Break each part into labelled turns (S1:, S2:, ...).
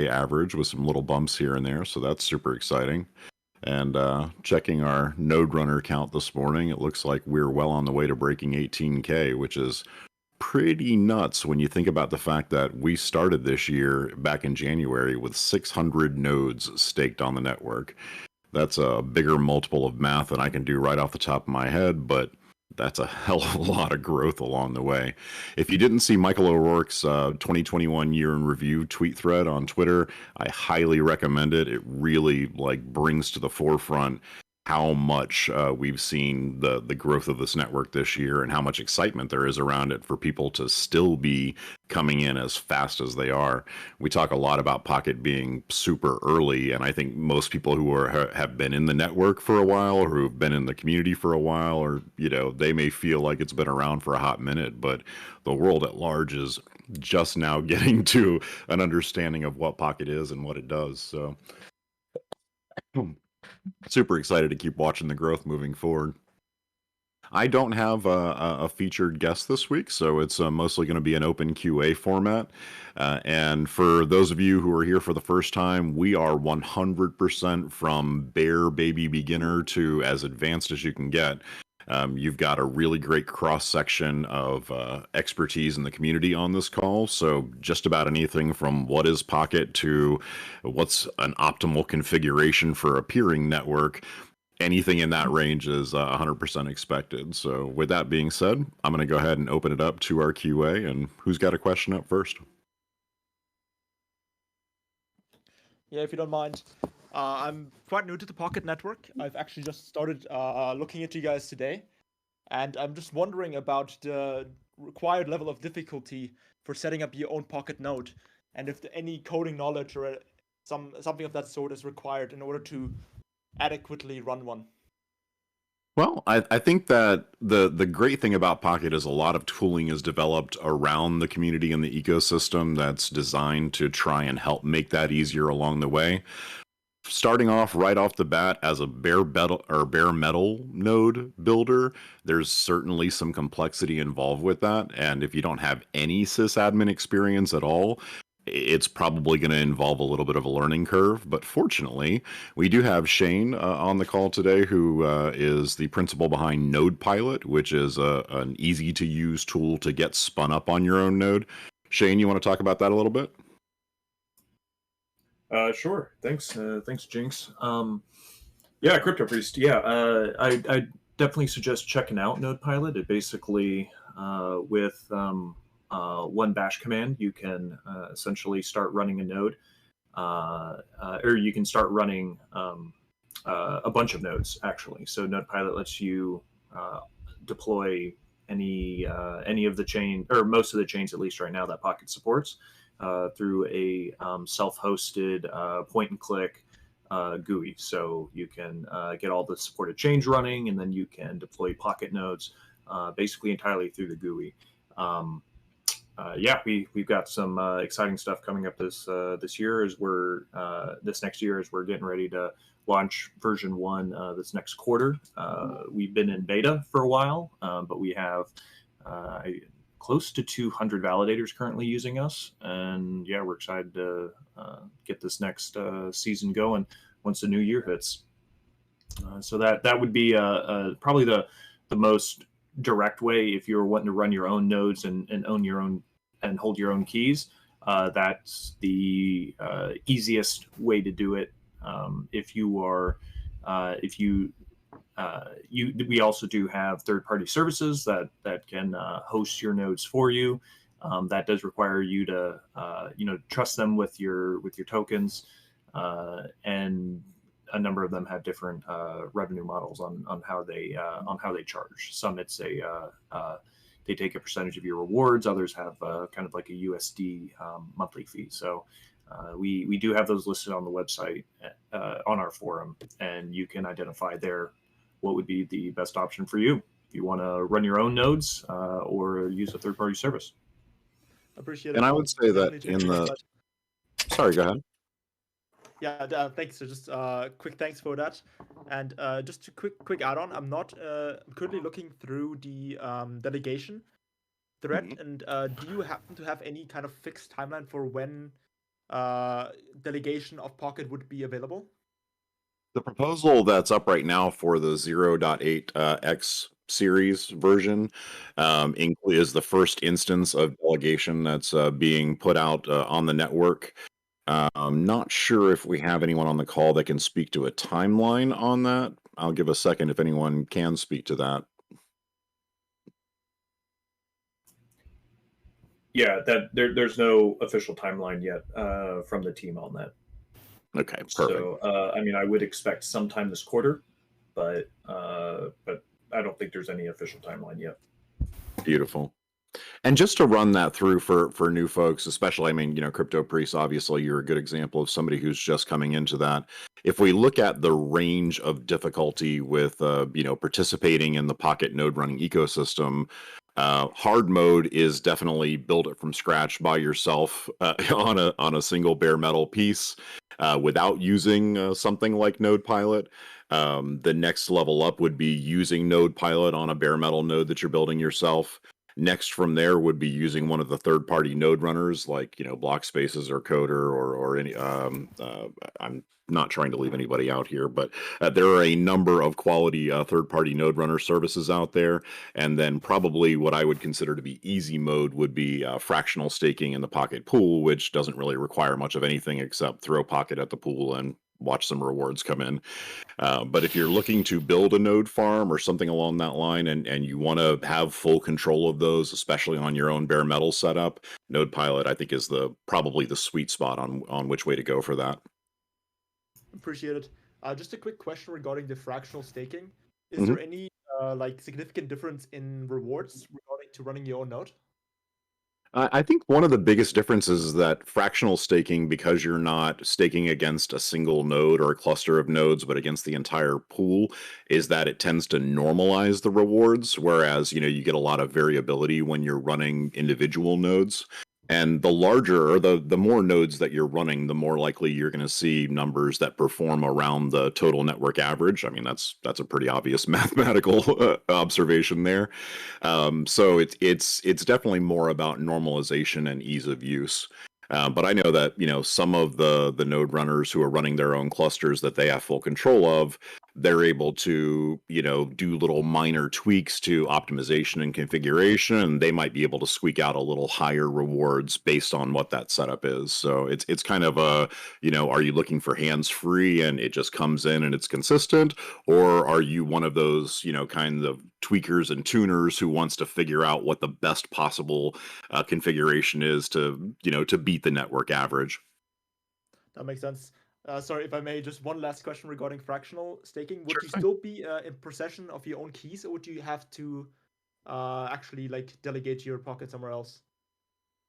S1: average with some little bumps here and there, so that's super exciting. And checking our node runner count this morning, it looks like we're well on the way to breaking 18K, which is pretty nuts when you think about the fact that we started this year back in January with 600 nodes staked on the network. That's a bigger multiple of math than I can do right off the top of my head, but that's a hell of a lot of growth along the way. If you didn't see Michael O'Rourke's 2021 year in review tweet thread on Twitter, I highly recommend it. It really brings to the forefront how much we've seen the growth of this network this year and how much excitement there is around it for people to still be coming in as fast as they are. We talk a lot about Pocket being super early, and I think most people who have been in the network for a while or who've been in the community for a while, or they may feel like it's been around for a hot minute, but the world at large is just now getting to an understanding of what Pocket is and what it does. So super excited to keep watching the growth moving forward. I don't have a featured guest this week, so it's mostly going to be an open QA format. And for those of you who are here for the first time, we are 100% from bare baby beginner to as advanced as you can get. You've got a really great cross-section of expertise in the community on this call, so just about anything from what is Pocket to what's an optimal configuration for a peering network, anything in that range is 100% expected. So with that being said, I'm going to go ahead and open it up to our QA, and who's got a question up first?
S2: Yeah, if you don't mind. I'm quite new to the Pocket network. I've actually just started looking into you guys today. And I'm just wondering about the required level of difficulty for setting up your own Pocket node. And if any coding knowledge or something of that sort is required in order to adequately run one.
S1: Well, I think that the great thing about Pocket is a lot of tooling is developed around the community and the ecosystem that's designed to try and help make that easier along the way. Starting off right off the bat as a bare metal node builder, there's certainly some complexity involved with that. And if you don't have any sysadmin experience at all, it's probably going to involve a little bit of a learning curve. But fortunately, we do have Shane on the call today, who is the principal behind Nodepilot, which is an easy to use tool to get spun up on your own node. Shane, you want to talk about that a little bit?
S3: Sure. Thanks, Jinx. Yeah, Crypto Priest. Yeah, I definitely suggest checking out Nodepilot. It basically, with one bash command, you can essentially start running a node, or you can start running a bunch of nodes, actually. So Nodepilot lets you deploy any of the chain, or most of the chains, at least right now, that Pocket supports. Through a self-hosted point-and-click GUI. So you can get all the supported chains running, and then you can deploy Pocket nodes basically entirely through the GUI. Yeah, we've got some exciting stuff coming up this year as this next year as we're getting ready to launch version 1 this next quarter. We've been in beta for a while, but we have close to 200 validators currently using us, and yeah, we're excited to get this next season going once the new year hits. So that would be probably the most direct way if you're wanting to run your own nodes and own your own and hold your own keys. That's the easiest way to do it. We also do have third-party services that can host your nodes for you. That does require you to trust them with your tokens, and a number of them have different revenue models on how they charge. Some it's they take a percentage of your rewards. Others have kind of like a USD monthly fee. So we do have those listed on the website on our forum, and you can identify there what would be the best option for you if you want to run your own nodes or use a third-party service.
S2: Appreciate it.
S1: And I would say that in the... Sorry, go ahead.
S2: Yeah, thanks. So just quick thanks for that. And just a quick add-on. I'm currently looking through the delegation thread, and do you happen to have any kind of fixed timeline for when delegation of Pocket would be available?
S1: The proposal that's up right now for the 0.8 X series version is the first instance of delegation that's being put out on the network. I'm not sure if we have anyone on the call that can speak to a timeline on that. I'll give a second if anyone can speak to that.
S3: Yeah, there's no official timeline yet from the team on that.
S1: Okay, perfect.
S3: So, I mean, I would expect sometime this quarter, but I don't think there's any official timeline yet.
S1: Beautiful. And just to run that through for new folks, especially, I mean, Crypto Priest, obviously, you're a good example of somebody who's just coming into that. If we look at the range of difficulty with, participating in the Pocket node running ecosystem, hard mode is definitely build it from scratch by yourself on a single bare metal piece without using something like Nodepilot. The next level up would be using Nodepilot on a bare metal node that you're building yourself. Next from there would be using one of the third-party node runners like, Block Spaces or Coder or any. I'm not trying to leave anybody out here, but there are a number of quality third-party node runner services out there. And then probably what I would consider to be easy mode would be fractional staking in the Pocket pool, which doesn't really require much of anything except throw Pocket at the pool and watch some rewards come in. But if you're looking to build a node farm or something along that line and you want to have full control of those, especially on your own bare metal setup, Nodepilot, I think, is probably the sweet spot on which way to go for that.
S2: Appreciate it. Just a quick question regarding the fractional staking. Is there any significant difference in rewards regarding to running your own node?
S1: I think one of the biggest differences is that fractional staking, because you're not staking against a single node or a cluster of nodes, but against the entire pool, is that it tends to normalize the rewards, whereas, you get a lot of variability when you're running individual nodes. And the larger or the more nodes that you're running, the more likely you're going to see numbers that perform around the total network average. I mean, that's a pretty obvious mathematical observation there. So it's definitely more about normalization and ease of use. But I know that some of the node runners who are running their own clusters that they have full control of, they're able to do little minor tweaks to optimization and configuration, and they might be able to squeak out a little higher rewards based on what that setup is. So it's kind of a are you looking for hands free and it just comes in and it's consistent, or are you one of those kind of tweakers and tuners who wants to figure out what the best possible configuration is to beat the network average?
S2: That makes sense. Sorry, if I may, just one last question regarding fractional staking. Would
S1: Sure
S2: you
S1: thing.
S2: still be in possession of your own keys, or would you have to actually delegate your Pocket somewhere else?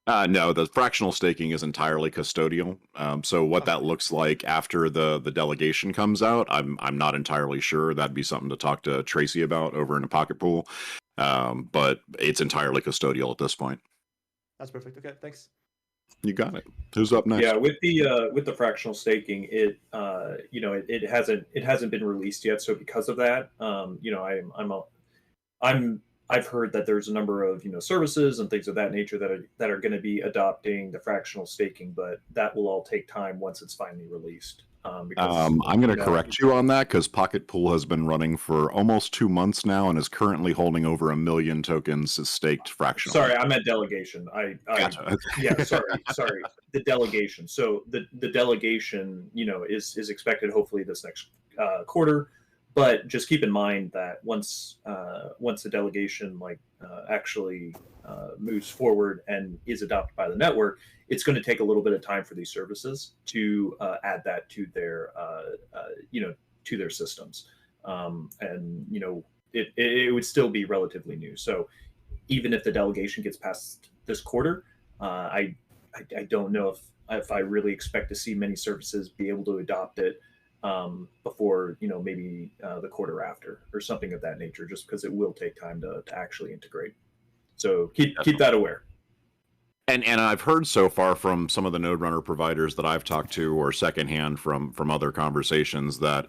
S1: No, the fractional staking is entirely custodial. So what
S2: Okay.
S1: that looks like after the delegation comes out, I'm not entirely sure. That'd be something to talk to Tracy about over in the Pocket Pool. But it's entirely custodial at this point.
S2: That's perfect. Okay, thanks.
S1: You got it. Who's up next?
S3: Yeah, with the fractional staking, it hasn't been released yet. So because of that, I've heard that there's a number of services and things of that nature that are going to be adopting the fractional staking, but that will all take time once it's finally released. Because
S1: I'm going to correct you on that because Pocket Pool has been running for almost 2 months now and is currently holding over 1 million tokens staked fractionally.
S3: Sorry, I meant delegation.
S1: Gotcha. Okay.
S3: Yeah, sorry. The delegation. So the delegation, is expected hopefully this next quarter. But just keep in mind that once the delegation actually moves forward and is adopted by the network, it's going to take a little bit of time for these services to add that to their to their systems, and it would still be relatively new. So even if the delegation gets past this quarter, I don't know if I really expect to see many services be able to adopt it before maybe the quarter after or something of that nature, just because it will take time to actually integrate. So keep that aware.
S1: And I've heard so far from some of the node runner providers that I've talked to, or secondhand from other conversations, that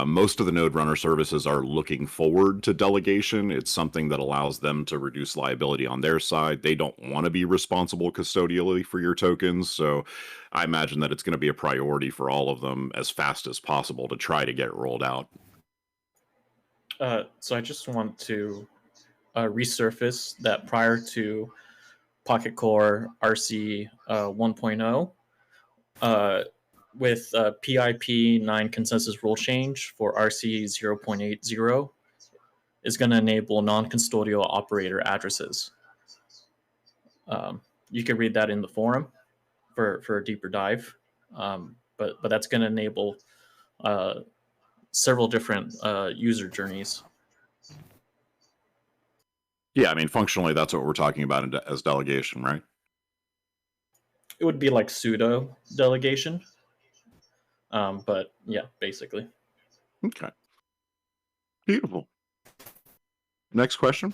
S1: most of the node runner services are looking forward to delegation. It's something that allows them to reduce liability on their side. They don't want to be responsible custodially for your tokens, so I imagine that it's going to be a priority for all of them as fast as possible to try to get rolled out.
S4: So I just want to resurface that prior to Pocket Core RC 1.0, with PIP 9 consensus rule change for RC 0.80 is going to enable non-custodial operator addresses. You can read that in the forum for a deeper dive, but that's going to enable several different user journeys.
S1: Yeah, I mean, functionally, that's what we're talking about as delegation, right?
S4: It would be like pseudo delegation, but yeah, basically.
S1: Okay. Beautiful. Next question.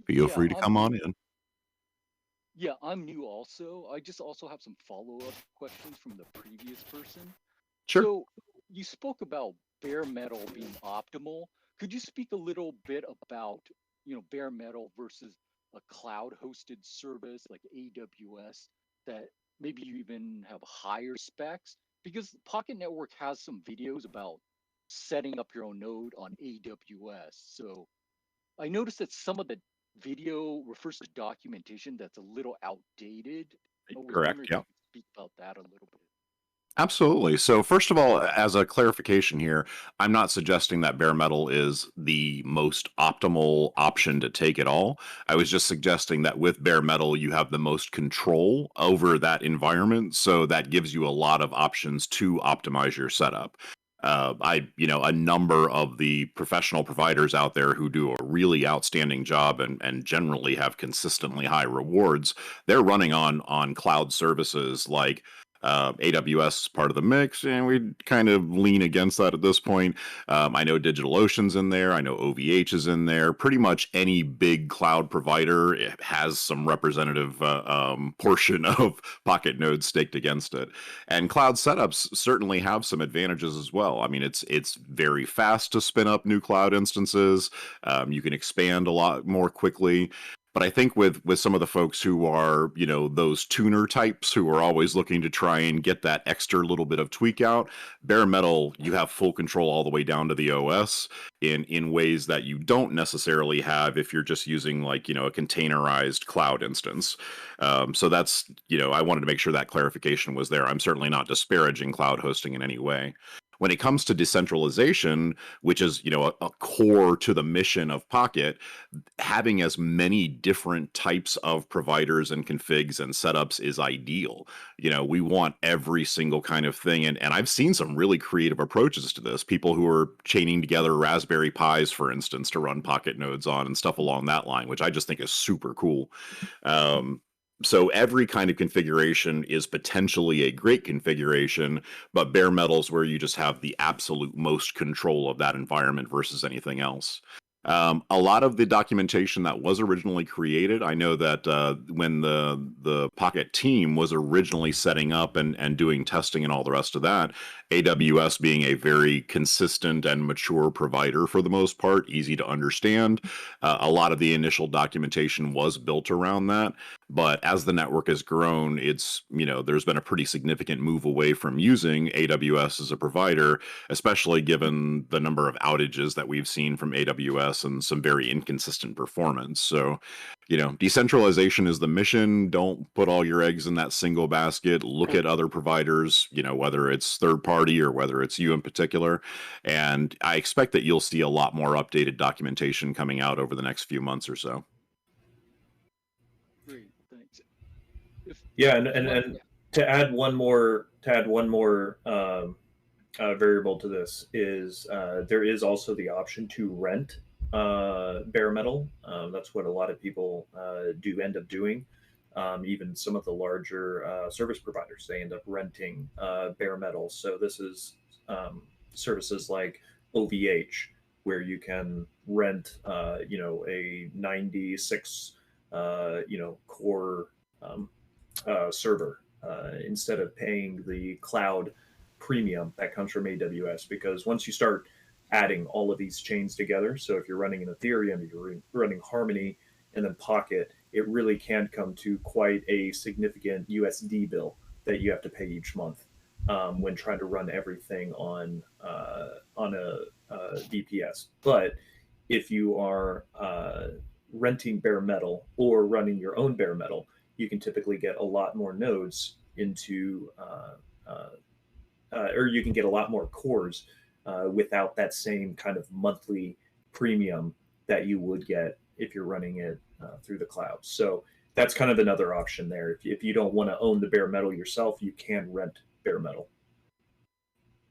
S1: Feel free to come on in.
S5: Yeah, I'm new also. I just also have some follow-up questions from the previous person.
S1: Sure.
S5: So you spoke about bare metal being optimal. Could you speak a little bit about, bare metal versus a cloud-hosted service like AWS that maybe you even have higher specs? Because Pocket Network has some videos about setting up your own node on AWS. So I noticed that some of the video refers to documentation that's a little outdated. I was
S1: Correct.
S5: wondering if
S1: Yeah.
S5: you could speak about that a little bit.
S1: Absolutely. So first of all, as a clarification here, I'm not suggesting that bare metal is the most optimal option to take at all. I was just suggesting that with bare metal, you have the most control over that environment. So that gives you a lot of options to optimize your setup. A number of the professional providers out there who do a really outstanding job and generally have consistently high rewards, they're running on cloud services like AWS is part of the mix, and we kind of lean against that at this point. I know DigitalOcean's in there. I know OVH is in there. Pretty much any big cloud provider has some representative portion of Pocket Nodes staked against it. And cloud setups certainly have some advantages as well. I mean, it's very fast to spin up new cloud instances. You can expand a lot more quickly. But I think with some of the folks who are, those tuner types who are always looking to try and get that extra little bit of tweak out, bare metal, you have full control all the way down to the OS in ways that you don't necessarily have if you're just using a containerized cloud instance. So that's, I wanted to make sure that clarification was there. I'm certainly not disparaging cloud hosting in any way. When it comes to decentralization, which is, a core to the mission of Pocket, having as many different types of providers and configs and setups is ideal. We want every single kind of thing. And I've seen some really creative approaches to this. People who are chaining together Raspberry Pis, for instance, to run Pocket nodes on and stuff along that line, which I just think is super cool. So every kind of configuration is potentially a great configuration, but bare metal's where you just have the absolute most control of that environment versus anything else. A lot of the documentation that was originally created, I know that when the Pocket team was originally setting up and doing testing and all the rest of that, AWS being a very consistent and mature provider for the most part, easy to understand, a lot of the initial documentation was built around that. But as the network has grown, it's, there's been a pretty significant move away from using AWS as a provider, especially given the number of outages that we've seen from AWS and some very inconsistent performance. So, decentralization is the mission. Don't put all your eggs in that single basket. Look at other providers, whether it's third party or whether it's you in particular. And I expect that you'll see a lot more updated documentation coming out over the next few months or so.
S5: Great, thanks.
S3: Yeah, and to add one more variable to this is there is also the option to rent bare metal. That's what a lot of people do end up doing. even some of the larger service providers, they end up renting bare metal. So this is services like OVH, where you can rent, a 96, core server instead of paying the cloud premium that comes from AWS. Because once you start adding all of these chains together, so if you're running an Ethereum, if you're running Harmony and then Pocket, it really can come to quite a significant USD bill that you have to pay each month when trying to run everything on a VPS. But if you are renting bare metal or running your own bare metal, you can typically get a lot more nodes into, or you can get a lot more cores without that same kind of monthly premium that you would get if you're running it through the cloud. So that's kind of another option there. If you don't want to own the bare metal yourself, you can rent bare metal.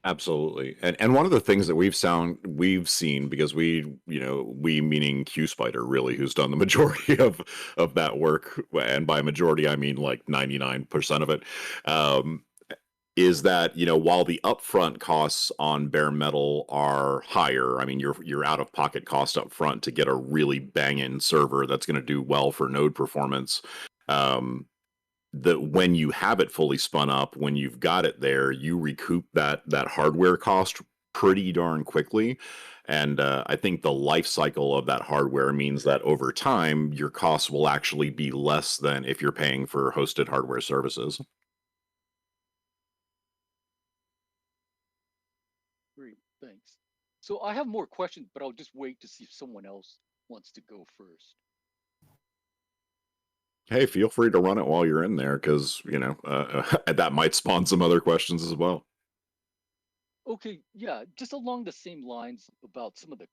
S1: Absolutely. And one of the things that we've seen, because we meaning QSpider really, who's done the majority of that work, and by majority I mean like 99% of it, is that, while the upfront costs on bare metal are higher, I mean, your out of pocket cost up front to get a really banging server that's going to do well for node performance, that when you have it fully spun up, when you've got it there, you recoup that hardware cost pretty darn quickly. And I think the life cycle of that hardware means that over time, your costs will actually be less than if you're paying for hosted hardware services.
S5: Great, thanks. So I have more questions, but I'll just wait to see if someone else wants to go first.
S1: Hey, feel free to run it while you're in there, because that might spawn some other questions as well.
S5: Okay, yeah, just along the same lines about some of the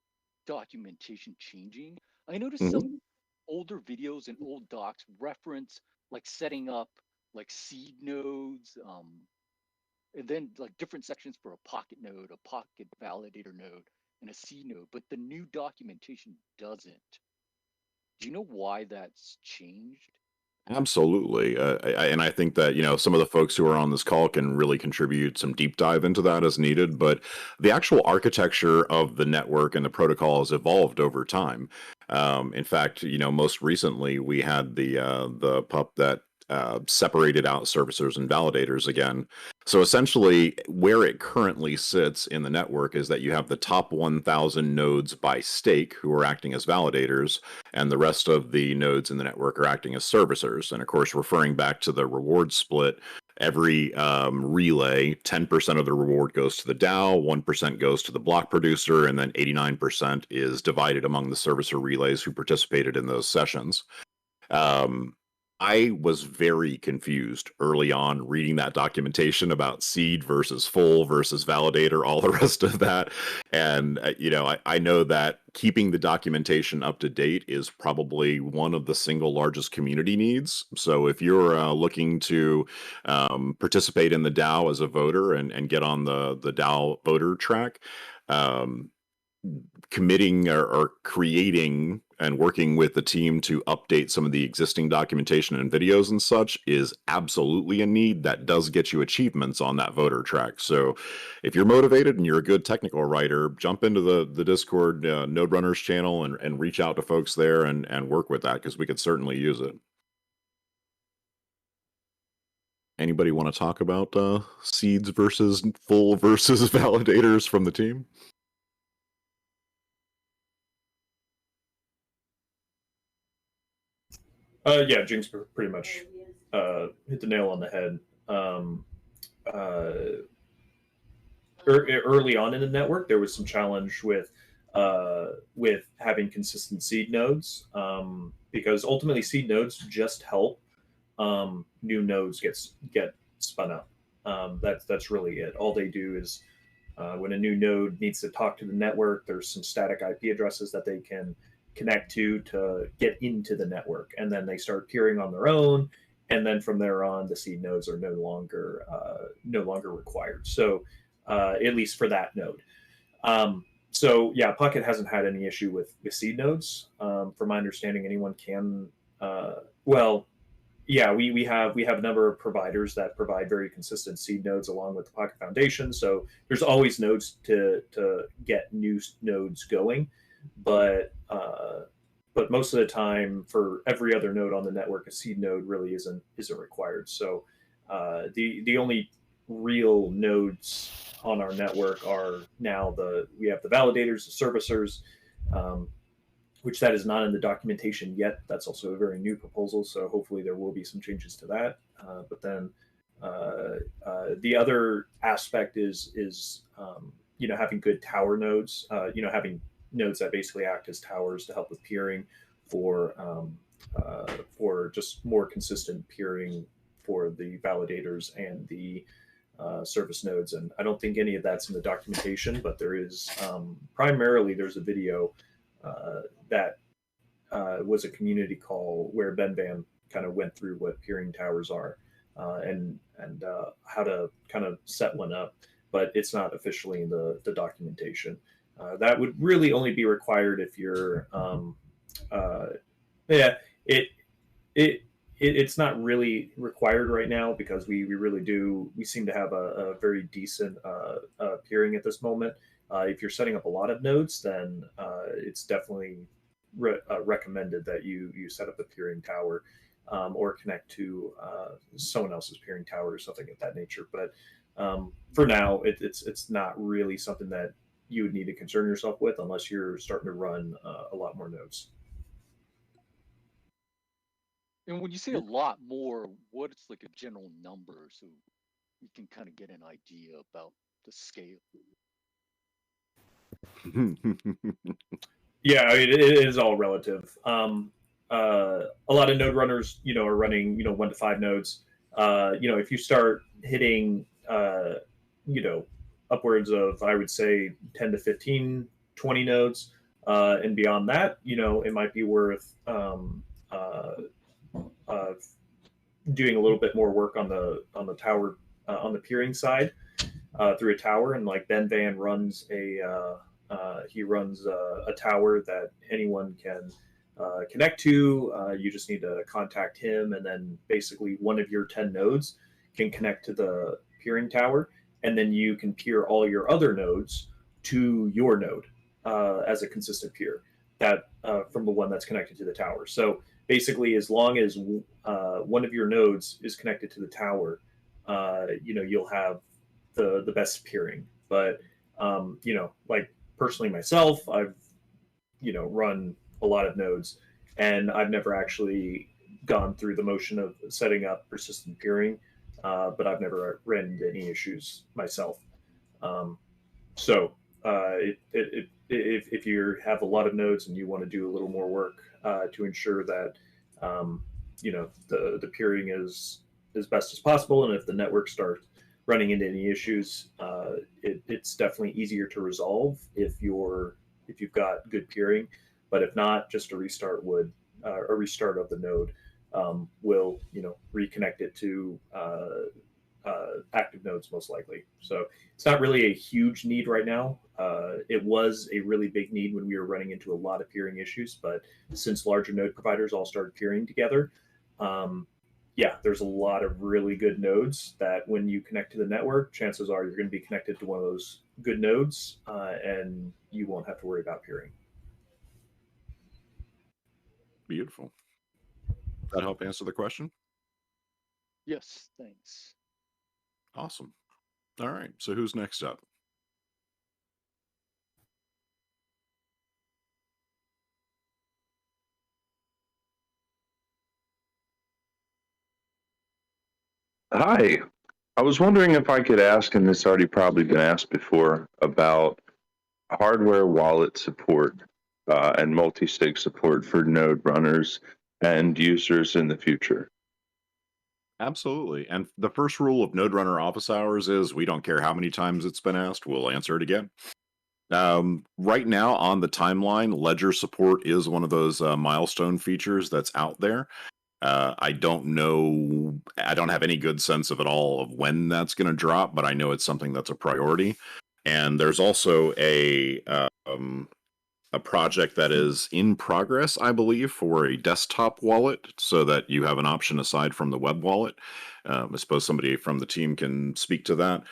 S5: documentation changing. I noticed some older videos and old docs reference like setting up like seed nodes, and then like different sections for a pocket node, a pocket validator node, and a seed node, but the new documentation doesn't. Do you know why that's changed?
S1: Absolutely. And I think that, some of the folks who are on this call can really contribute some deep dive into that as needed. But the actual architecture of the network and the protocol has evolved over time. In fact, most recently we had the pup that separated out servicers and validators again. So essentially, where it currently sits in the network is that you have the top 1,000 nodes by stake who are acting as validators, and the rest of the nodes in the network are acting as servicers. And of course, referring back to the reward split, every relay, 10% of the reward goes to the DAO, 1% goes to the block producer, and then 89% is divided among the servicer relays who participated in those sessions. I was very confused early on reading that documentation about seed versus full versus validator, all the rest of that. And, I know that keeping the documentation up to date is probably one of the single largest community needs. So if you're looking to participate in the DAO as a voter and get on the DAO voter track, committing or creating and working with the team to update some of the existing documentation and videos and such is absolutely a need that does get you achievements on that voter track. So if you're motivated and you're a good technical writer, jump into the Discord Node Runners channel and reach out to folks there and work with that, because we could certainly use it. Anybody want to talk about seeds versus full versus validators from the team?
S3: Yeah, Jinx pretty much hit the nail on the head. Early on in the network, there was some challenge with having consistent seed nodes, because ultimately seed nodes just help new nodes get spun up. That's really it. All they do is when a new node needs to talk to the network, there's some static IP addresses that they can connect to get into the network, and then they start peering on their own, and then from there on, the seed nodes are no longer required. So at least for that node. So yeah, Pocket hasn't had any issue with seed nodes. From my understanding, anyone can yeah, we have a number of providers that provide very consistent seed nodes along with the Pocket Foundation. So there's always nodes to get new nodes going, but most of the time, for every other node on the network, a seed node really isn't required. So the only real nodes on our network are now we have the validators, the servicers. Which that is not in the documentation yet. That's also a very new proposal, so hopefully there will be some changes to that. But then the other aspect is having good tower nodes. Having nodes that basically act as towers to help with peering for just more consistent peering for the validators and the service nodes. And I don't think any of that's in the documentation, but there is primarily there's a video that was a community call where Ben Van kind of went through what peering towers are and how to kind of set one up, but it's not officially in the documentation. That would really only be required if you're, it's not really required right now because we seem to have a very decent peering at this moment. If you're setting up a lot of nodes, then it's definitely recommended that you set up a peering tower or connect to someone else's peering tower or something of that nature. But for now, it's not really something that you would need to concern yourself with unless you're starting to run a lot more nodes.
S5: And when you say a lot more, what's like a general number so you can kind of get an idea about the scale?
S3: Yeah, I mean, it is all relative. A lot of node runners, are running, 1 to 5 nodes. If you start hitting, upwards of, I would say, 10 to 15, 20 nodes, and beyond that, it might be worth doing a little bit more work on the tower, on the peering side through a tower. And like Ben Van runs a tower that anyone can connect to. You just need to contact him, and then basically one of your 10 nodes can connect to the peering tower, and then you can peer all your other nodes to your node as a consistent peer that from the one that's connected to the tower. So basically, as long as one of your nodes is connected to the tower, you'll have the best peering. But like personally myself, I've run a lot of nodes, and I've never actually gone through the motion of setting up persistent peering, but I've never ran into any issues myself. If you have a lot of nodes and you want to do a little more work to ensure that the peering is as best as possible, and if the network starts running into any issues, it's definitely easier to resolve if you've got good peering. But if not, just a restart of the node will reconnect it to active nodes most likely. So it's not really a huge need right now. It was a really big need when we were running into a lot of peering issues, but since larger node providers all started peering together, there's a lot of really good nodes that when you connect to the network, chances are you're going to be connected to one of those good nodes, and you won't have to worry about peering.
S1: Beautiful. That help answer the question?
S5: Yes, thanks.
S1: Awesome. All right. So who's next up?
S6: Hi. I was wondering if I could ask, and this already probably been asked before, about hardware wallet support and multi-sig support for node runners and users in the future.
S1: Absolutely. And the first rule of Node Runner office hours is we don't care how many times it's been asked, we'll answer it again. Right now on the timeline, ledger support is one of those milestone features that's out there. I don't know, I don't have any good sense of at all of when that's going to drop, but I know it's something that's a priority. And there's also a a project that is in progress, I believe, for a desktop wallet, so that you have an option aside from the web wallet. I suppose somebody from the team can speak to that.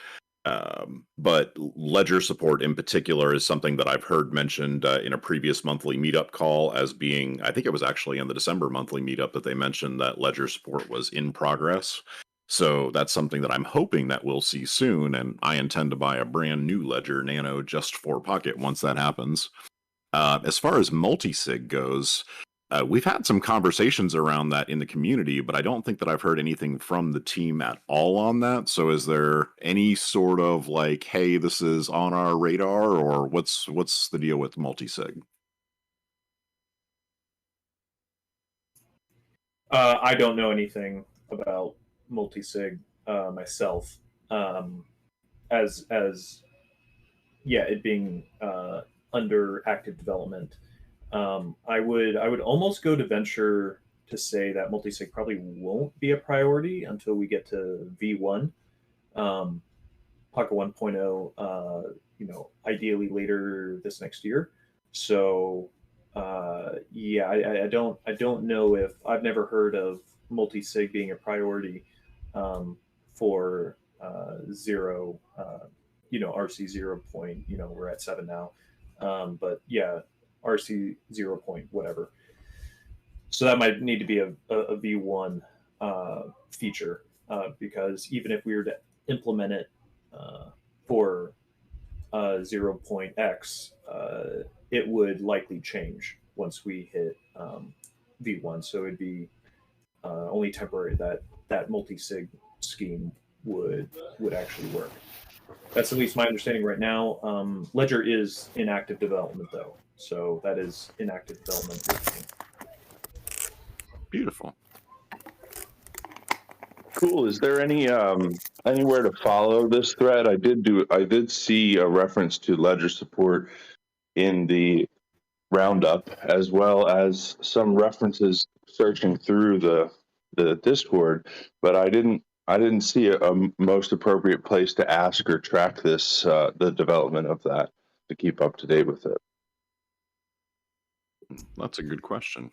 S1: But ledger support in particular is something that I've heard mentioned in a previous monthly meetup call as being, I think it was actually in the December monthly meetup that they mentioned that ledger support was in progress. So that's something that I'm hoping that we'll see soon, and I intend to buy a brand new Ledger Nano just for Pocket once that happens. As far as multisig goes, we've had some conversations around that in the community, but I don't think that I've heard anything from the team at all on that. So is there any sort of like, hey, this is on our radar, or what's the deal with multisig?
S3: I don't know anything about multisig myself. As it being under active development. I would almost go to venture to say that multisig probably won't be a priority until we get to V1, Pocket 1.0. Ideally later this next year. So I don't know if I've never heard of multisig being a priority for zero. RC 0 point. We're at 7 now, but yeah, RC 0 point whatever. So that might need to be a V1 feature because even if we were to implement it for 0.x, it would likely change once we hit V1. So it'd be only temporary that multi-sig scheme would actually work. That's at least my understanding right now. Ledger is in active development, though, so that is in active development.
S1: Beautiful.
S6: Cool. Is there any anywhere to follow this thread? I did see a reference to Ledger support in the roundup, as well as some references searching through the Discord, but I didn't see a most appropriate place to ask or track this the development of that to keep up to date with it.
S1: That's a good question.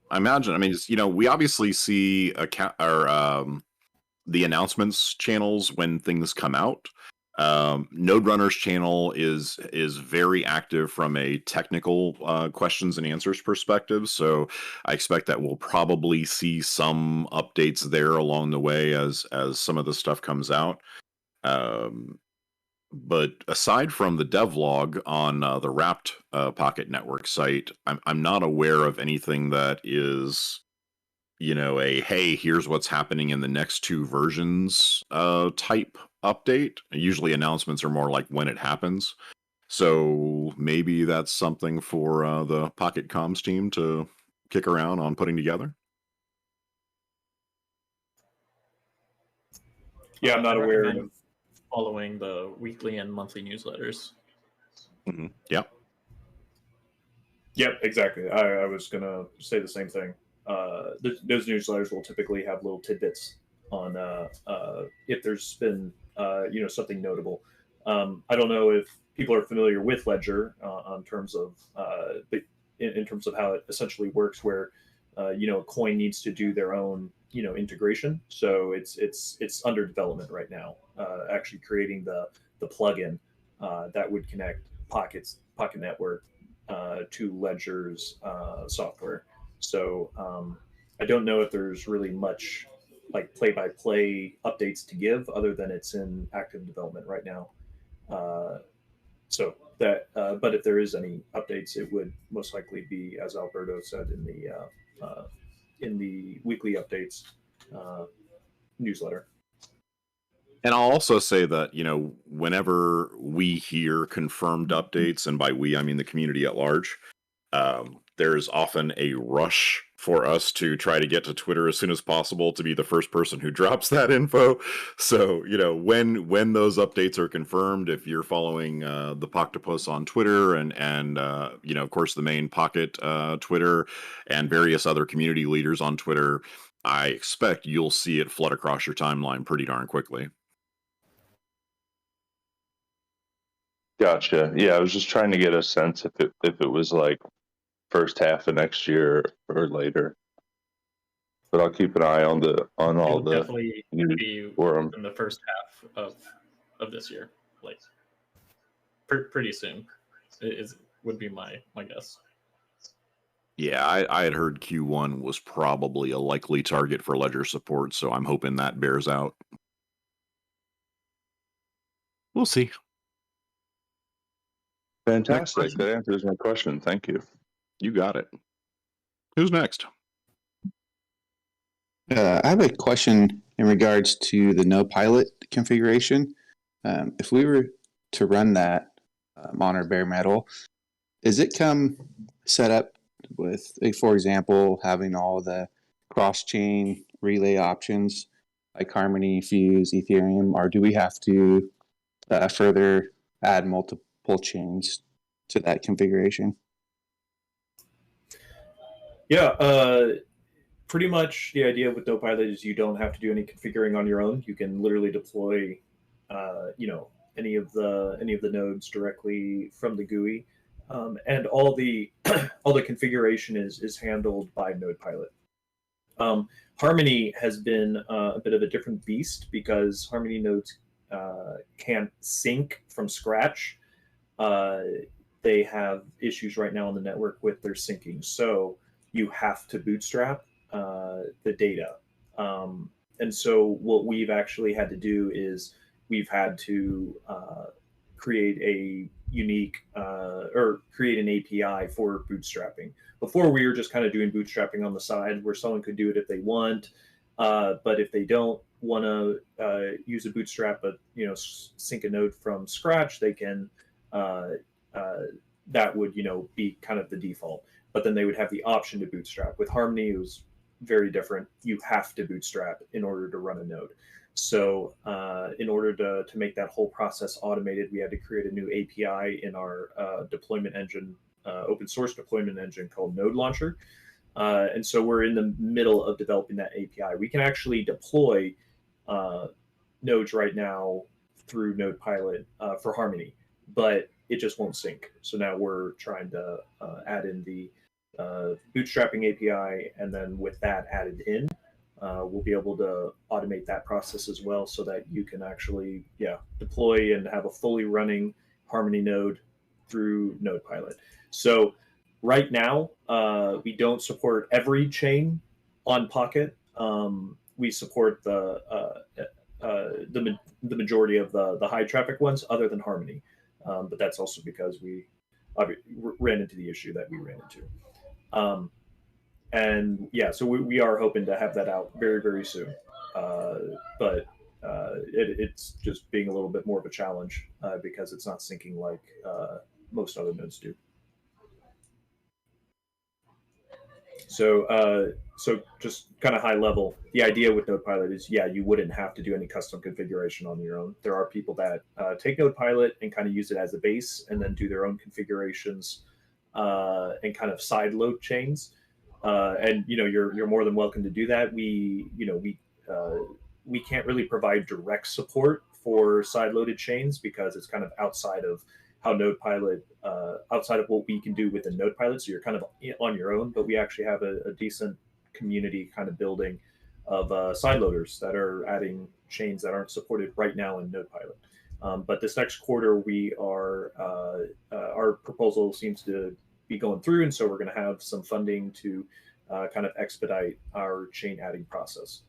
S1: I mean, we obviously see the announcements channels when things come out. Node Runner's channel is very active from a technical questions and answers perspective, so I expect that we'll probably see some updates there along the way as some of the stuff comes out. But aside from the devlog on the Wrapped Pocket Network site, I'm not aware of anything that is, a hey, here's what's happening in the next 2 versions type update. Usually announcements are more like when it happens. So maybe that's something for the Pocket Comms team to kick around on putting together.
S3: Yeah, I'm not aware of
S4: following the weekly and monthly newsletters.
S1: Mm-hmm. Yep.
S3: Yep, exactly. I was gonna say the same thing. Those newsletters will typically have little tidbits on if there's been something notable. I don't know if people are familiar with Ledger on terms of in terms of how it essentially works, where a coin needs to do their own integration. So it's under development right now. Actually creating the plugin that would connect Pocket Network to Ledger's software. So I don't know if there's really much like play-by-play updates to give, other than it's in active development right now. But if there is any updates, it would most likely be, as Alberto said, in the weekly updates newsletter.
S1: And I'll also say that, whenever we hear confirmed updates, and by we, I mean the community at large, there's often a rush for us to try to get to Twitter as soon as possible to be the first person who drops that info. So, when those updates are confirmed, if you're following the Poctopus on Twitter and of course, the main Pocket Twitter and various other community leaders on Twitter, I expect you'll see it flood across your timeline pretty darn quickly.
S6: Gotcha. Yeah, I was just trying to get a sense if it was like first half of next year or later. But I'll keep an eye on all
S4: It'll
S6: the
S4: definitely
S6: news
S4: be
S6: for them.
S4: in the first half of this year, like pretty soon. Would be my guess.
S1: Yeah, I had heard Q1 was probably a likely target for Ledger support, so I'm hoping that bears out. We'll see.
S6: Fantastic. That answers my question. Thank you.
S1: You got it. Who's next?
S7: I have a question in regards to the Nodepilot configuration. If we were to run that on our bare metal, does it come set up with, for example, having all the cross-chain relay options like Harmony, Fuse, Ethereum, or do we have to further add multiple chains to that configuration?
S3: Yeah, pretty much the idea with Nodepilot is you don't have to do any configuring on your own. You can literally deploy, any of the nodes directly from the GUI, and all the all the configuration is handled by Nodepilot. Harmony has been a bit of a different beast because Harmony nodes can't sync from scratch. They have issues right now on the network with their syncing, so you have to bootstrap the data. And so what we've actually had to do is we've had to create a unique or create an API for bootstrapping. Before we were just kind of doing bootstrapping on the side where someone could do it if they want, but if they don't want to use a bootstrap but sync a node from scratch, they can that would be kind of the default. But then they would have the option to bootstrap. With Harmony, it was very different. You have to bootstrap in order to run a node. So in order to make that whole process automated, we had to create a new API in our deployment engine, open source deployment engine called Node Launcher. And so we're in the middle of developing that API. We can actually deploy nodes right now through Nodepilot for Harmony, but it just won't sync. So now we're trying to add in the bootstrapping API, and then with that added in, we'll be able to automate that process as well, so that you can actually, deploy and have a fully running Harmony node through Nodepilot. So right now, we don't support every chain on Pocket. We support the majority of the high traffic ones, other than Harmony. But that's also because we ran into the issue that we ran into. And yeah, so we are hoping to have that out very, very soon. But it's just being a little bit more of a challenge because it's not syncing like most other nodes do. So just kind of high level, the idea with Nodepilot is, you wouldn't have to do any custom configuration on your own. There are people that take Nodepilot and kind of use it as a base and then do their own configurations and kind of side load chains. And you're more than welcome to do that. We can't really provide direct support for side loaded chains because it's kind of outside of how Nodepilot, outside of what we can do within Nodepilot. So you're kind of on your own, but we actually have a decent community kind of building of side loaders that are adding chains that aren't supported right now in Nodepilot. But this next quarter, we are our proposal seems to be going through, and so we're going to have some funding to kind of expedite our chain adding process.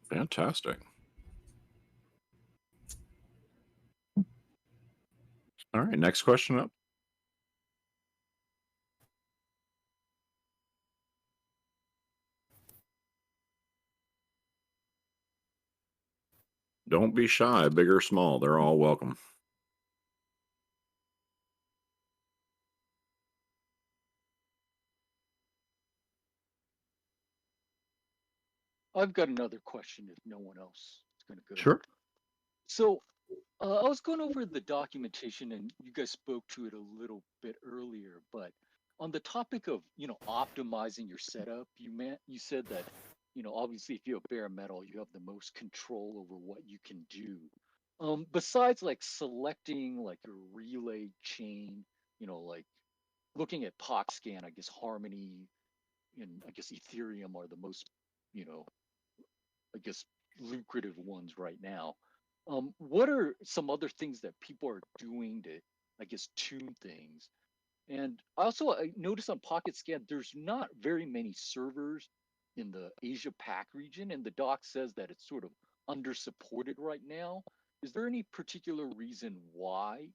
S1: Fantastic. All right, next question up. Don't be shy, big or small, they're all welcome.
S5: I've got another question if no one else is going to go.
S1: Sure.
S5: So I was going over the documentation, and you guys spoke to it a little bit earlier, but on the topic of optimizing your setup, you said that obviously if you have bare metal, you have the most control over what you can do. Besides like selecting like your relay chain, like looking at PoxScan, I guess Harmony and I guess Ethereum are the most, you know, I guess lucrative ones right now. What are some other things that people are doing to, I guess, tune things? And also, I noticed on Pocket Scan, there's not very many servers in the Asia Pac region, and the doc says that it's sort of under supported right now. Is there any particular reason why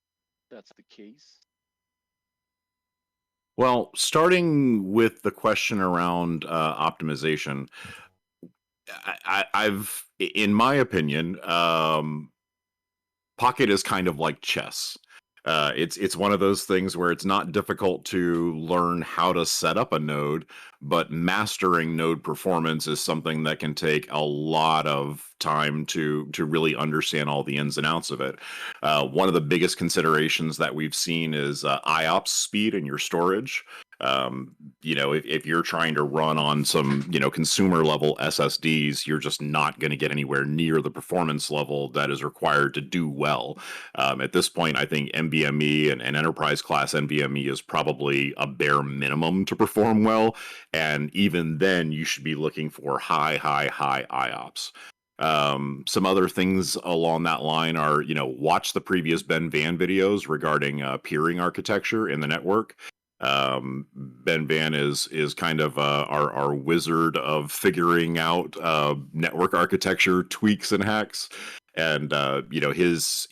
S5: that's the case?
S1: Well, starting with the question around optimization, I've, in my opinion, Pocket is kind of like chess. It's one of those things where it's not difficult to learn how to set up a node, but mastering node performance is something that can take a lot of time to really understand all the ins and outs of it. One of the biggest considerations that we've seen is IOPS speed in your storage. If you're trying to run on some, consumer level SSDs, you're just not going to get anywhere near the performance level that is required to do well. At this point, I think NVMe and enterprise class NVMe is probably a bare minimum to perform well. And even then, you should be looking for high IOPS. Some other things along that line are, watch the previous Ben Van videos regarding peering architecture in the network. Ben Van is kind of our wizard of figuring out network architecture tweaks and hacks. And his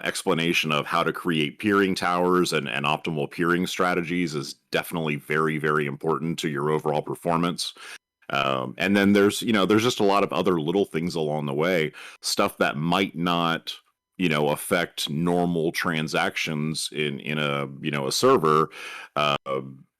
S1: explanation of how to create peering towers and optimal peering strategies is definitely very, very important to your overall performance. And then there's just a lot of other little things along the way, stuff that might not affect normal transactions in a server, uh,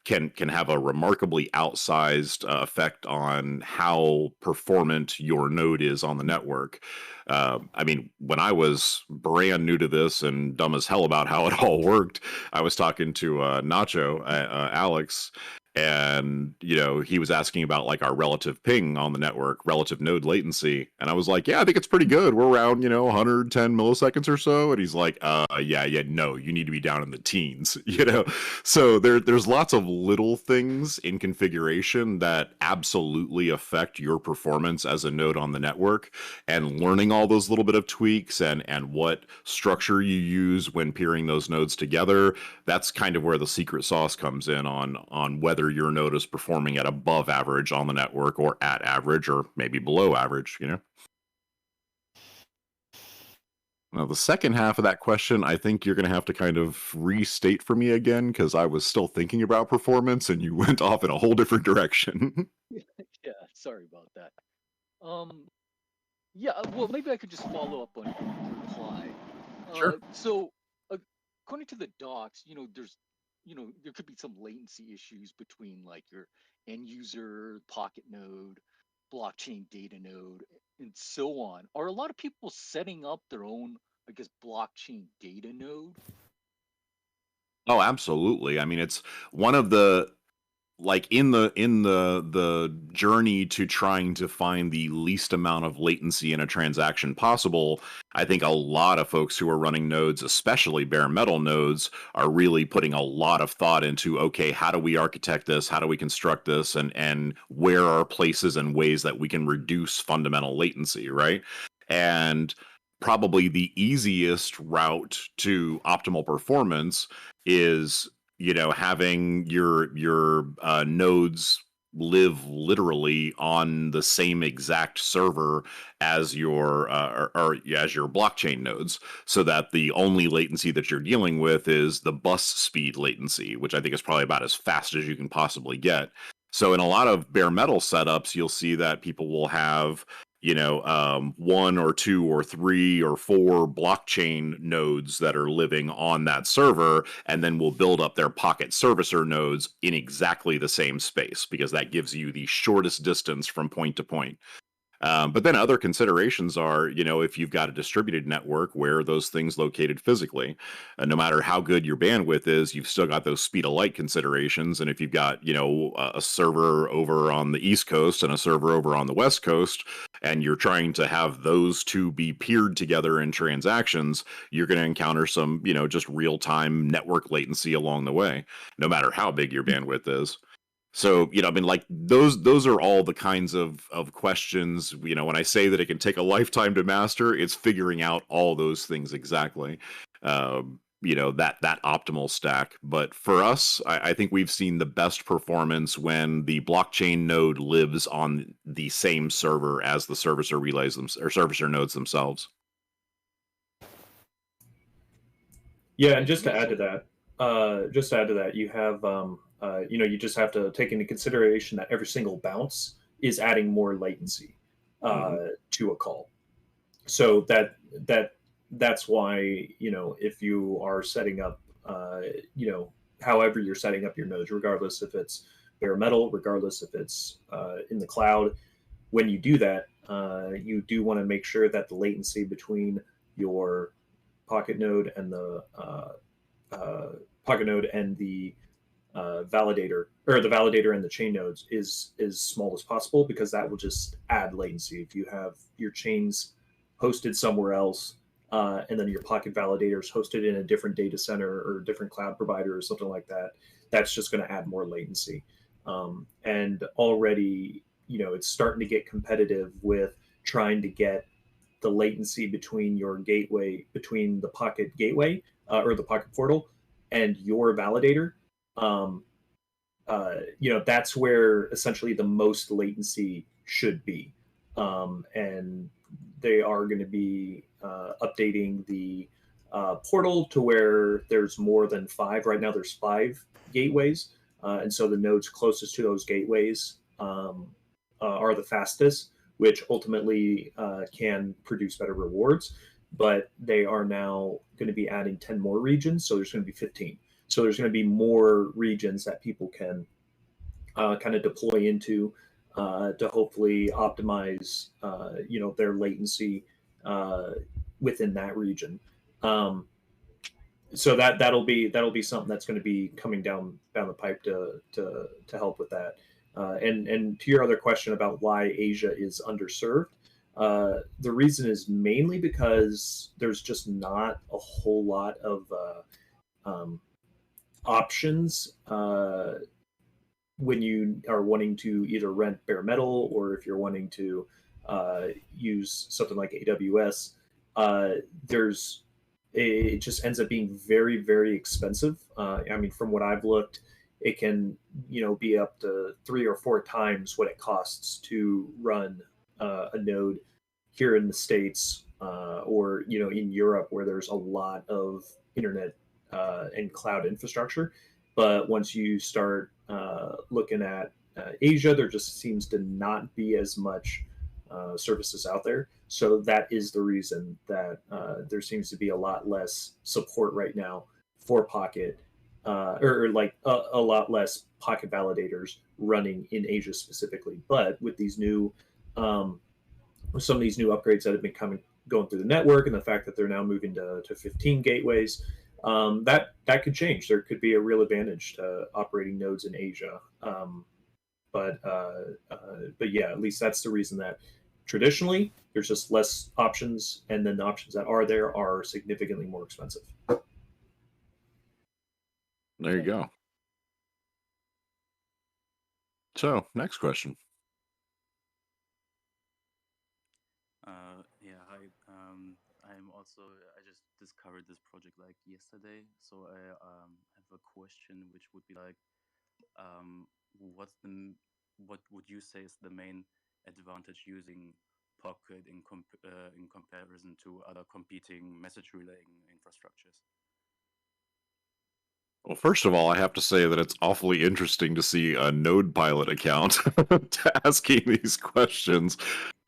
S1: can have a remarkably outsized effect on how performant your node is on the network. I mean, when I was brand new to this and dumb as hell about how it all worked, I was talking to Nacho, Alex, and he was asking about like our relative ping on the network, relative node latency, and I was like, yeah, I think it's pretty good, we're around 110 milliseconds or so. And he's like, yeah, no, you need to be down in the teens. So there's lots of little things in configuration that absolutely affect your performance as a node on the network, and learning all those little bit of tweaks and what structure you use when peering those nodes together, that's kind of where the secret sauce comes in on whether your node is performing at above average on the network or at average or maybe below average. Now, the second half of that question, I think you're going to have to kind of restate for me again, because I was still thinking about performance and you went off in a whole different direction.
S5: Yeah, sorry about that. Um, yeah, well, maybe I could just follow up on your reply.
S1: Sure.
S5: So, according to the docs, there could be some latency issues between like your end user, pocket node, blockchain data node, and so on. Are a lot of people setting up their own, I guess, blockchain data node?
S1: Oh, absolutely. I mean, it's one of the, like, in the journey to trying to find the least amount of latency in a transaction possible. I think a lot of folks who are running nodes, especially bare metal nodes, are really putting a lot of thought into, okay, how do we architect this, how do we construct this, and where are places and ways that we can reduce fundamental latency, right? And probably the easiest route to optimal performance is, having your nodes live literally on the same exact server as your or as your blockchain nodes, so that the only latency that you're dealing with is the bus speed latency, which I think is probably about as fast as you can possibly get. So in a lot of bare metal setups, you'll see that people will have one or two or three or four blockchain nodes that are living on that server, and then will build up their pocket servicer nodes in exactly the same space, because that gives you the shortest distance from point to point. But then other considerations are, if you've got a distributed network, where are those things located physically? No matter how good your bandwidth is, you've still got those speed of light considerations. And if you've got, a server over on the East Coast and a server over on the West Coast, and you're trying to have those two be peered together in transactions, you're going to encounter some, just real-time network latency along the way, no matter how big your bandwidth is. So, like those are all the kinds of questions, when I say that it can take a lifetime to master, it's figuring out all those things exactly. That optimal stack. But for us, I think we've seen the best performance when the blockchain node lives on the same server as the servicer relays or servicer nodes themselves.
S3: Yeah, and just to add to that, you have you just have to take into consideration that every single bounce is adding more latency to a call. So that's why, if you are setting up, however you're setting up your nodes, regardless if it's bare metal, regardless if it's in the cloud, when you do that, you do want to make sure that the latency between your Pocket node and the validator, or the validator and the chain nodes, is small as possible, because that will just add latency. If you have your chains hosted somewhere else, and then your Pocket validator is hosted in a different data center or different cloud provider or something like that, that's just going to add more latency. And already, it's starting to get competitive with trying to get the latency between your gateway, between the Pocket gateway or the Pocket portal and your validator. That's where essentially the most latency should be. And they are going to be updating the portal to where there's more than 5. Right now there's 5 gateways. And so the nodes closest to those gateways are the fastest, which ultimately can produce better rewards. But they are now going to be adding 10 more regions, so there's going to be 15. So there's going to be more regions that people can kind of deploy into to hopefully optimize, their latency within that region. So that'll be something that's going to be coming down the pipe to help with that. And to your other question about why Asia is underserved, the reason is mainly because there's just not a whole lot of options when you are wanting to either rent bare metal, or if you're wanting to use something like AWS. It just ends up being very, very expensive. From what I've looked, it can be up to 3 or 4 times what it costs to run a node here in the States, or in Europe, where there's a lot of internet and cloud infrastructure. But once you start looking at Asia, there just seems to not be as much services out there. So that is the reason that there seems to be a lot less support right now for Pocket, or like a lot less Pocket validators running in Asia specifically. But with these new, some of these new upgrades that have been going through the network, and the fact that they're now moving to 15 gateways, that could change. There could be a real advantage to operating nodes in Asia. But yeah, at least that's the reason that traditionally there's just less options, and then the options that are there are significantly more expensive.
S1: There you go. So, next question.
S8: Yeah, hi. I just discovered this project like yesterday, so I have a question, which would be like, what would you say is the main advantage using Pocket in comparison to other competing message relaying infrastructures?
S1: Well, first of all, I have to say that it's awfully interesting to see a Nodepilot account asking these questions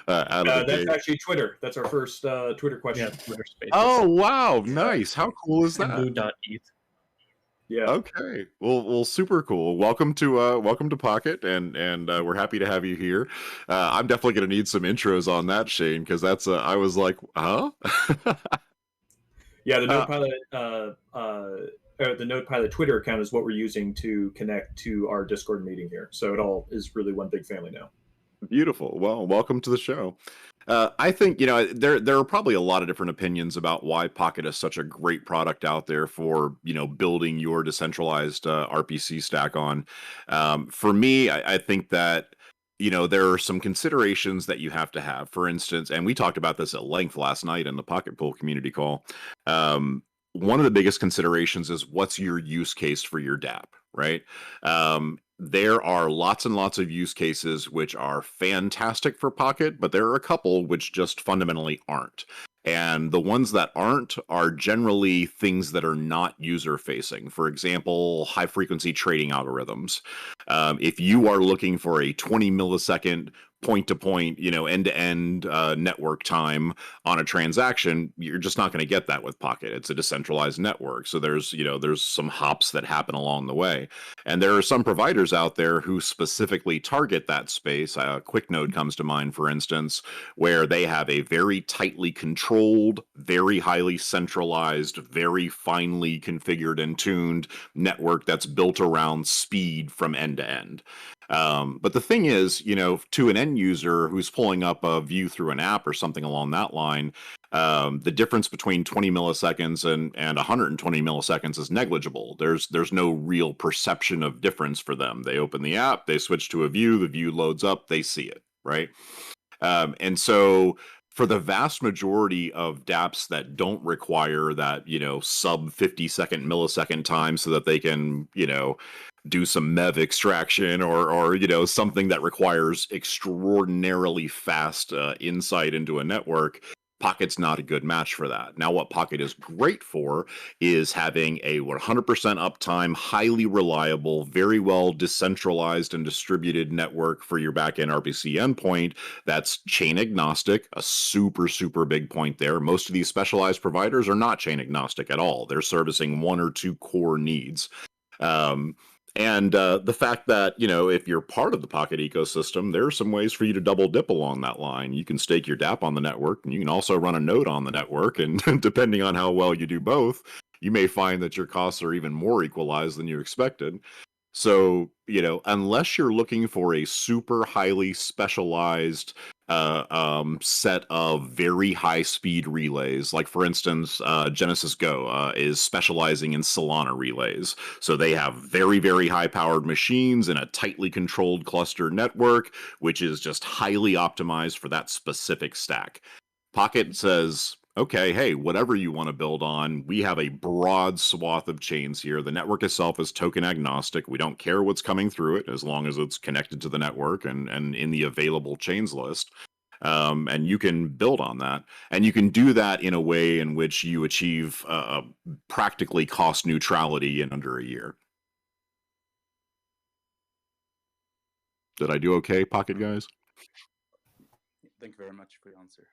S1: out of the
S3: That's
S1: gate.
S3: actually Twitter. That's our first Twitter question.
S4: Yeah, Twitter Spaces.
S1: Oh, wow. Nice. How cool is that?
S4: Blue.eth.
S3: Yeah.
S1: Okay. Well, super cool. Welcome to Pocket, and we're happy to have you here. I'm definitely going to need some intros on that, Shane, because that's I was like, huh?
S3: Yeah, the
S1: Uh,
S3: Nodepilot Twitter account is what we're using to connect to our Discord meeting here. So it all is really one big family now.
S1: Beautiful. Well, welcome to the show. I think there are probably a lot of different opinions about why Pocket is such a great product out there for building your decentralized RPC stack on. For me, I think that there are some considerations that you have to have. For instance, and we talked about this at length last night in the Pocket Pool community call. One of the biggest considerations is what's your use case for your DApp, right? There are lots and lots of use cases which are fantastic for Pocket, but there are a couple which just fundamentally aren't. And the ones that aren't are generally things that are not user facing. For example, high frequency trading algorithms. If you are looking for a 20 millisecond point to point, end to end network time on a transaction, you're just not going to get that with Pocket. It's a decentralized network. So there's some hops that happen along the way. And there are some providers out there who specifically target that space. QuickNode comes to mind, for instance, where they have a very tightly controlled, very highly centralized, very finely configured and tuned network that's built around speed from end to end. But the thing is, to an end user who's pulling up a view through an app or something along that line, the difference between 20 milliseconds and 120 milliseconds is negligible. There's no real perception of difference for them. They open the app, they switch to a view, the view loads up, they see it, right? And so for the vast majority of dApps that don't require that, sub 50-second millisecond time so that they can, do some MEV extraction or something that requires extraordinarily fast insight into a network, Pocket's not a good match for that. Now, what Pocket is great for is having a 100% uptime, highly reliable, very well decentralized and distributed network for your backend RPC endpoint that's chain agnostic, a super, super big point there. Most of these specialized providers are not chain agnostic at all. They're servicing one or two core needs. And the fact that, if you're part of the Pocket ecosystem, there are some ways for you to double dip along that line. You can stake your dApp on the network, and you can also run a node on the network. And depending on how well you do both, you may find that your costs are even more equalized than you expected. So, unless you're looking for a super highly specialized set of very high speed relays, like for instance, Genesis Go is specializing in Solana relays. So they have very, very high powered machines in a tightly controlled cluster network, which is just highly optimized for that specific stack. Pocket says, okay, hey, whatever you want to build on, we have a broad swath of chains here. The network itself is token agnostic. We don't care what's coming through it as long as it's connected to the network and in the available chains list. And you can build on that. And you can do that in a way in which you achieve practically cost neutrality in under a year. Did I do okay, Pocket guys?
S8: Thank you very much for your answer.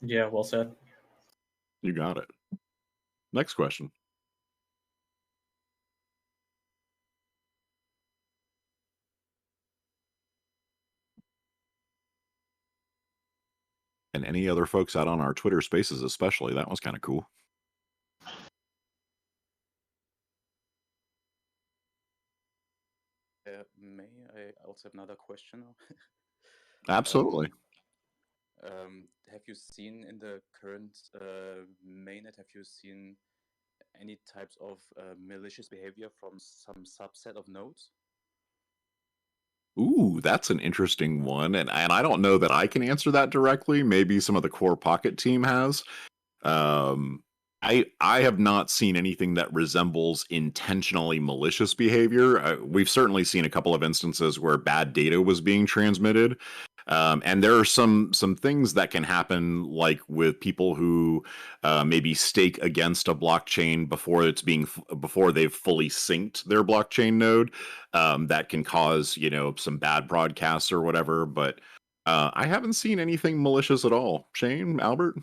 S4: Yeah, well said.
S1: You got it. Next question. And any other folks out on our Twitter spaces, especially, that was kind of cool.
S8: May I also have another question?
S1: Absolutely.
S8: Have you seen in the current mainnet, have you seen any types of malicious behavior from some subset of nodes?
S1: Ooh, that's an interesting one. And I don't know that I can answer that directly. Maybe some of the core Pocket team has. I have not seen anything that resembles intentionally malicious behavior. We've certainly seen a couple of instances where bad data was being transmitted. And there are some things that can happen, like with people who maybe stake against a blockchain before they've fully synced their blockchain node. That can cause some bad broadcasts or whatever. But I haven't seen anything malicious at all. Shane, Albert.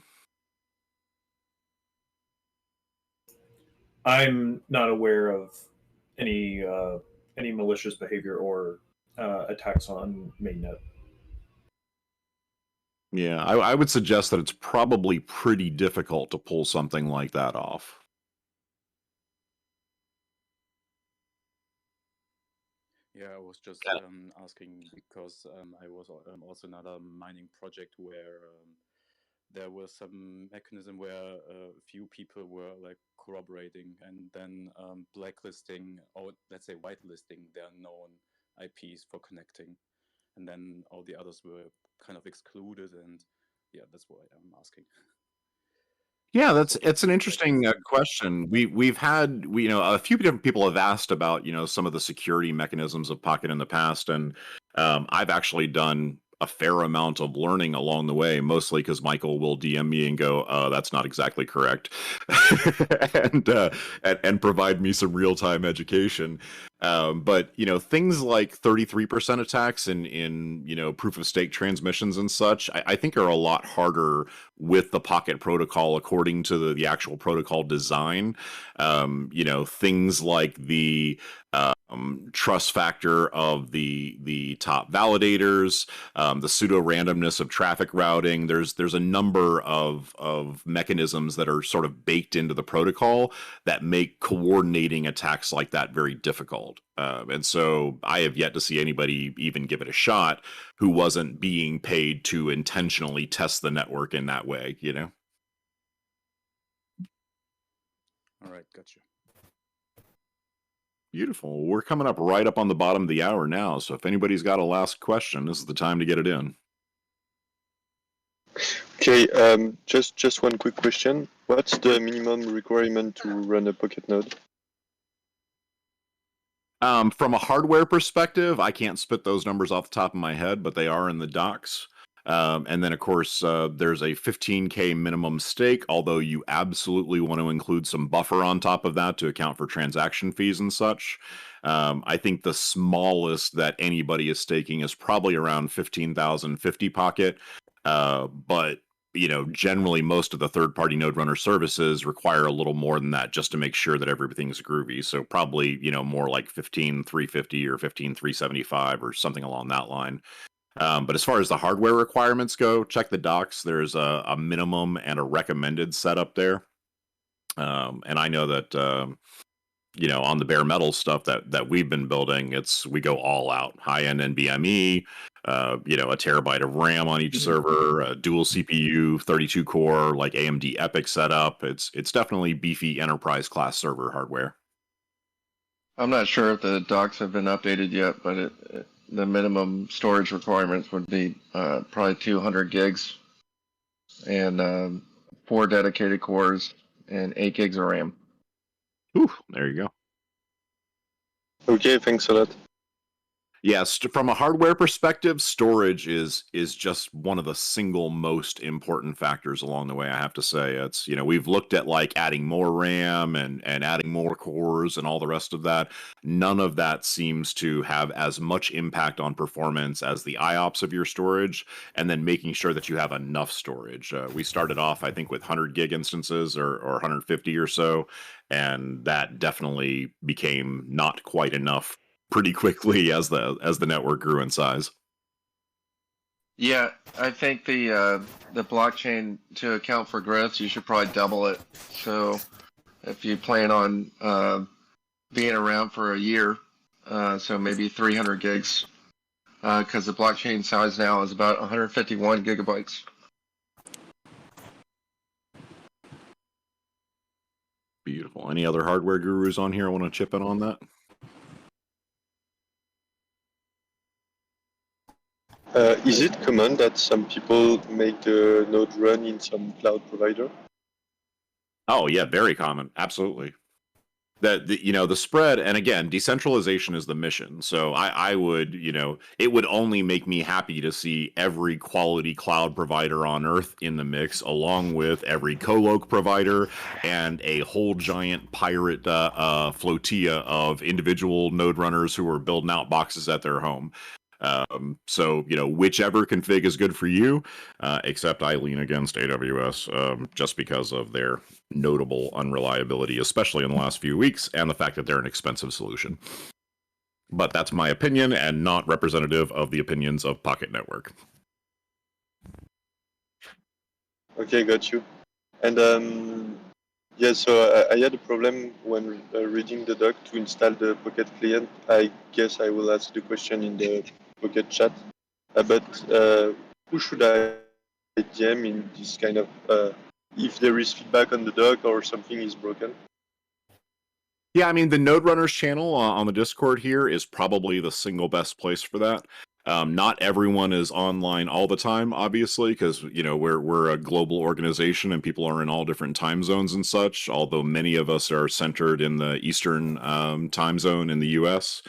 S3: I'm not aware of any malicious behavior or attacks on mainnet.
S1: Yeah, I would suggest that it's probably pretty difficult to pull something like that off.
S8: Yeah, I was just asking because I was also another mining project where there was some mechanism where a few people were like corroborating and then blacklisting, or let's say whitelisting their known IPs for connecting, and then all the others were kind of excluded. And yeah, that's why I'm asking.
S1: Yeah,
S8: So
S1: it's an interesting
S8: blacklisting.
S1: question. We've had a few different people have asked about some of the security mechanisms of Pocket in the past, and I've actually done a fair amount of learning along the way, mostly because Michael will DM me and go, "That's not exactly correct," and provide me some real time education. But things like 33% attacks in proof of stake transmissions and such, I think are a lot harder with the Pocket protocol according to the actual protocol design. Things like the trust factor of the top validators, the pseudo randomness of traffic routing. There's a number of mechanisms that are sort of baked into the protocol that make coordinating attacks like that very difficult. And so I have yet to see anybody even give it a shot who wasn't being paid to intentionally test the network in that way,
S8: All right, gotcha.
S1: Beautiful. We're coming up right up on the bottom of the hour now, so if anybody's got a last question, this is the time to get it in.
S9: Okay, just one quick question. What's the minimum requirement to run a Pocket node?
S1: From a hardware perspective, I can't spit those numbers off the top of my head, but they are in the docs. And then, of course, there's a 15K minimum stake, although you absolutely want to include some buffer on top of that to account for transaction fees and such. I think the smallest that anybody is staking is probably around 15,050 Pocket. But generally most of the third-party node runner services require a little more than that just to make sure that everything's groovy. So probably, more like 15,350 or 15,375 or something along that line. But as far as the hardware requirements go, check the docs. There's a minimum and a recommended setup there. And I know that, on the bare metal stuff that we've been building, we go all out. High-end NVMe, a terabyte of RAM on each server, a dual CPU, 32 core, like AMD EPYC setup. It's definitely beefy enterprise class server hardware.
S9: I'm not sure if the docs have been updated yet, but the minimum storage requirements would be probably 200 gigs and 4 dedicated cores and 8 gigs of RAM.
S1: Ooh, there you go.
S9: Okay, thanks a lot.
S1: Yes, from a hardware perspective, storage is just one of the single most important factors along the way, I have to say. It's, we've looked at like adding more RAM and adding more cores and all the rest of that. None of that seems to have as much impact on performance as the IOPS of your storage, and then making sure that you have enough storage. We started off, I think, with 100 gig instances or 150 or so, and that definitely became not quite enough pretty quickly as the network grew in size.
S9: Yeah, I think the blockchain, to account for growth, you should probably double it. So if you plan on being around for a year, so maybe 300 gigs, because the blockchain size now is about 151 gigabytes.
S1: Beautiful. Any other hardware gurus on here want to chip in on that?
S9: Is it common that some people make the node run in some cloud provider?
S1: Oh yeah, very common. Absolutely. The spread, and again, decentralization is the mission. So I would, it would only make me happy to see every quality cloud provider on earth in the mix, along with every coloc provider and a whole giant pirate flotilla of individual node runners who are building out boxes at their home. So, whichever config is good for you, except I lean against AWS just because of their notable unreliability, especially in the last few weeks, and the fact that they're an expensive solution. But that's my opinion and not representative of the opinions of Pocket Network.
S10: Okay, got you. And yeah, so I had a problem when reading the doc to install the Pocket client. I guess I will ask the question in the Pocket chat. But who should I DM in this kind of if there is feedback on the doc or something is broken?
S1: Yeah, I mean, the Node Runners channel on the Discord here is probably the single best place for that. Not everyone is online all the time, obviously, because we're a global organization and people are in all different time zones and such. Although many of us are centered in the Eastern time zone in the U.S.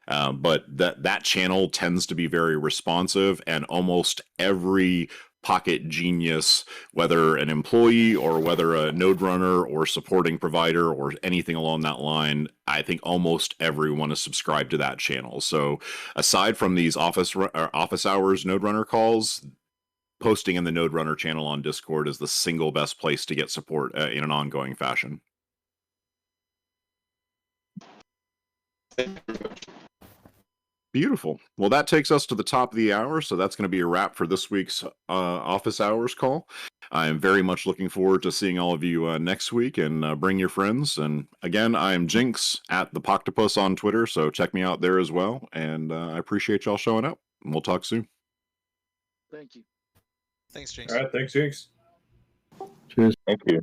S1: But that channel tends to be very responsive, and almost every Pocket genius, whether an employee or whether a node runner or supporting provider or anything along that line, I think almost everyone is subscribed to that channel. So aside from these office hours node runner calls, posting in the node runner channel on Discord is the single best place to get support in an ongoing fashion. Beautiful. Well, that takes us to the top of the hour, so that's going to be a wrap for this week's office hours call. I am very much looking forward to seeing all of you next week, and bring your friends. And again, I am Jinx at the Poctopus on Twitter, so check me out there as well. And I appreciate y'all showing up. And we'll talk soon.
S5: Thank you.
S11: Thanks, Jinx.
S3: All right, thanks, Jinx.
S6: Cheers. Thank you.